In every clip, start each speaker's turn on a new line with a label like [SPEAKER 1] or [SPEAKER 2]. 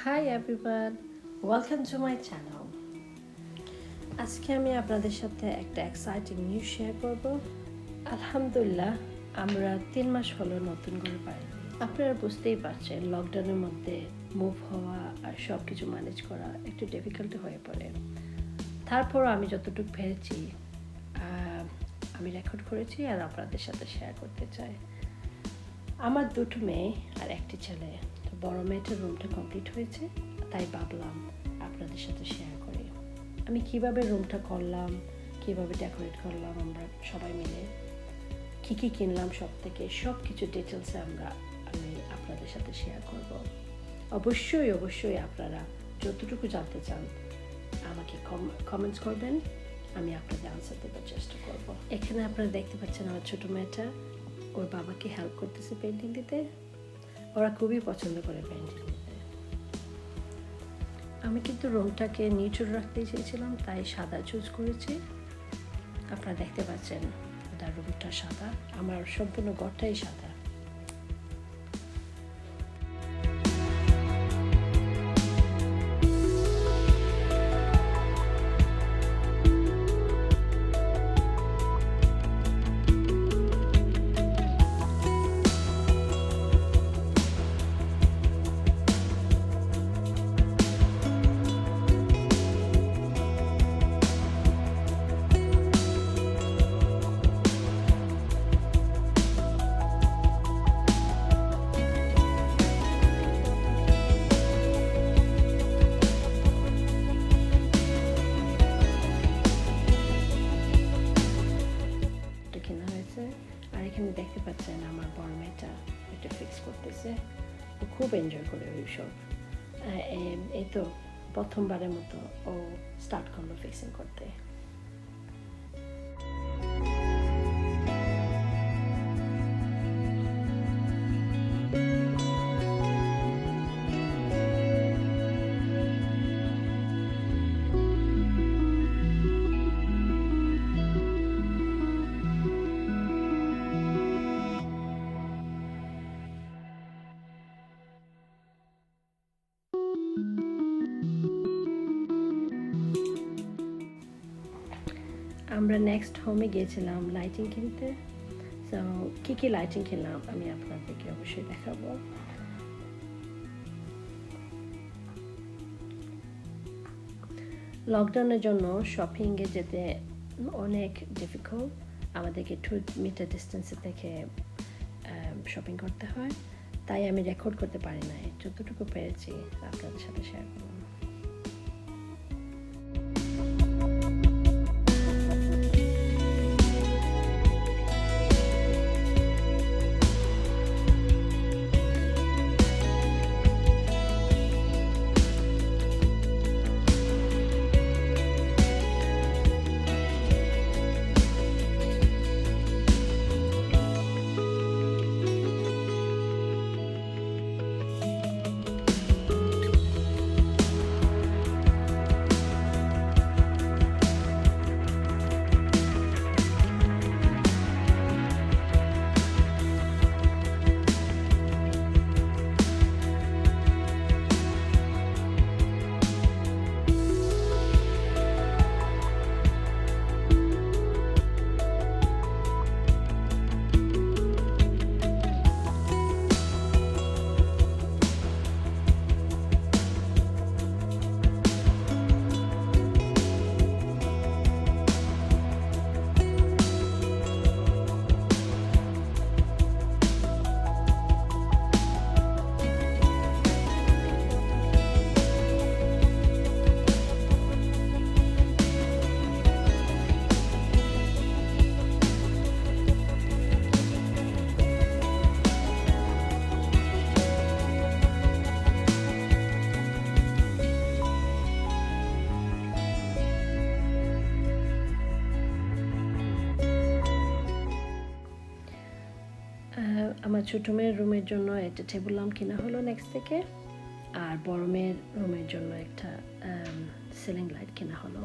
[SPEAKER 1] Hi everyone, welcome to my channel. আজকে আমি আপনাদের সাথে একটা এক্সাইটিং নিউজ শেয়ার করব। আলহামদুলিল্লাহ, আমরা 3 মাস হলো নতুন ঘরে পাই। আপনারা বুঝতেই পারছেন লকডাউনের মধ্যে মুভ হওয়া আর সব কিছু ম্যানেজ করা একটু ডিফিকাল্ট হয়ে পড়ে। তারপর আমি যতটুকু পেরেছি আমি রেকর্ড করেছি আর আপনাদের সাথে শেয়ার করতে চাই। আমার 2টো মেয়ে আর একটি ছেলে। বড় মেয়েটার রুমটা কমপ্লিট হয়েছে, তাই ভাবলাম আপনাদের সাথে শেয়ার করি আমি কিভাবে রুমটা করলাম, কিভাবে ডেকোরেট করলাম আমরা সবাই মিলে, কী কী কিনলাম, সব কিছু ডিটেলসে আমি আপনাদের সাথে শেয়ার করব। অবশ্যই আপনারা যতটুকু জানতে চান আমাকে কমেন্টস করবেন, আমি আপনাদের আনসার দেওয়ার চেষ্টা করব। এখানে আপনারা দেখতে পাচ্ছেন আমার ছোটো মেয়েটা ওর বাবাকে হেল্প করতেছে পেন্টিং দিতে। ওরা খুবই পছন্দ করে পেন্টিং দিতে। আমি কিন্তু রুমটাকে নিউট্রাল রাখতে চেয়েছিলাম, তাই সাদা চুজ করেছি। আপনারা দেখতে পাচ্ছেন তার রুমটা সাদা, আমার সম্পূর্ণ ঘরটাই সাদা। আর এখানে দেখতে পাচ্ছেন আমার বড় মেয়েটা এটা ফিক্স করতেছে, ও খুব এনজয় করে ওইসব। এই তো প্রথমবারের মতো ও স্টার্ট করলো ফিক্সিং করতে। আমরা নেক্সট হোমে গিয়েছিলাম লাইটিং কিনতে। সো কী লাইটিং কিনলাম আমি আপনাদেরকে অবশ্যই দেখাবো। লকডাউনের জন্য শপিংয়ে যেতে অনেক ডিফিকাল্ট, আমাদেরকে 2 মিটার ডিস্টেন্সে থেকে শপিং করতে হয়, তাই আমি রেকর্ড করতে পারি নাই। যতটুকু পেরেছি আপনাদের সাথে শেয়ার করলাম। আমার ছোটো মেয়ের রুমের জন্য একটা টেবিল ল্যাম্প কেনা হলো নেক্সট থেকে, আর বড় মেয়ের রুমের জন্য একটা সিলিং লাইট কেনা হলো।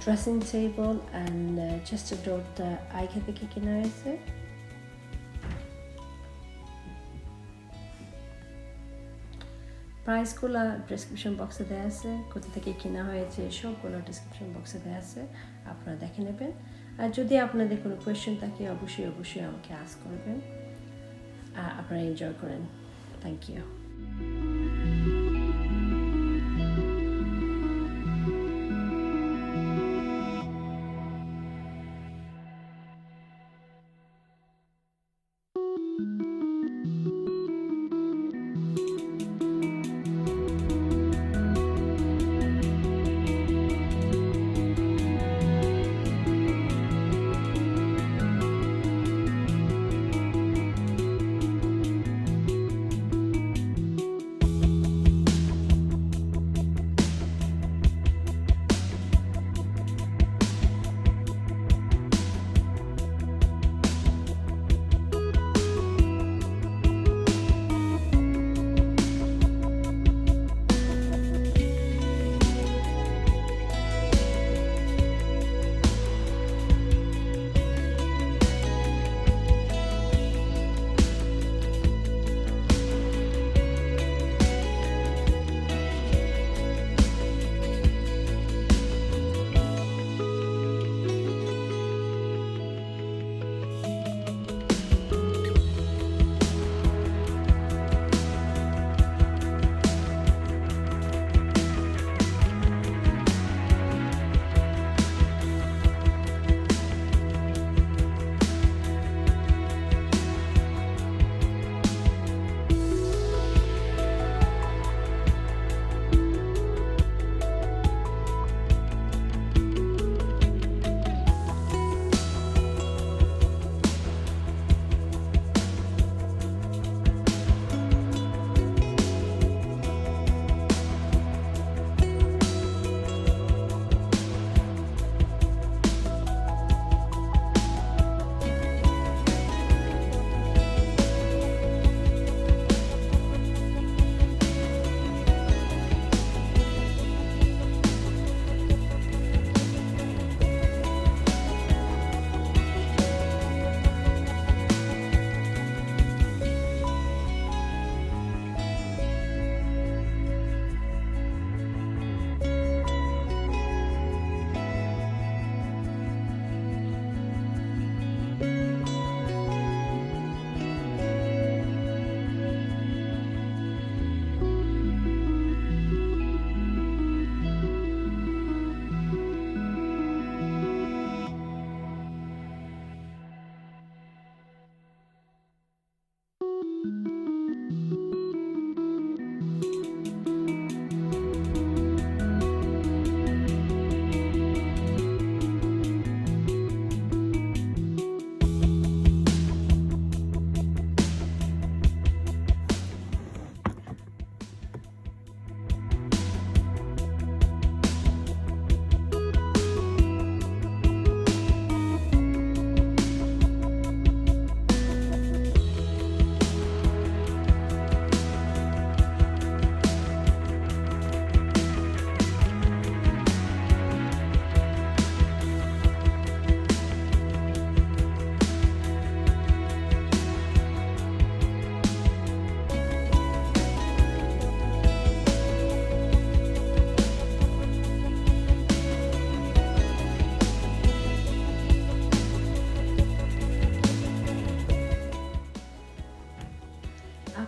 [SPEAKER 1] ড্রেসিং টেবল অ্যান্ড চেস্টের ডোরটা আইকা থেকে কেনা হয়েছে। প্রাইসগুলো ডেসক্রিপশন বক্সে দেওয়া আছে, কোথা থেকে কেনা হয়েছে সবগুলো ডেসক্রিপশন বক্সে দেওয়া আছে, আপনারা দেখে নেবেন। আর যদি আপনাদের কোনো কোয়েশ্চেন থাকে অবশ্যই আমাকে আস্ক করবেন। আপনারা এনজয় করেন। Thank you.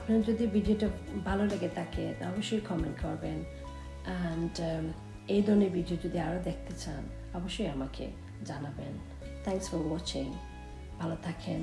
[SPEAKER 1] আপনার যদি ভিডিওটা ভালো লেগে থাকে অবশ্যই কমেন্ট করবেন, অ্যান্ড এই ধরনের ভিডিও যদি আরও দেখতে চান অবশ্যই আমাকে জানাবেন। থ্যাংকস ফর ওয়াচিং, ভালো থাকেন।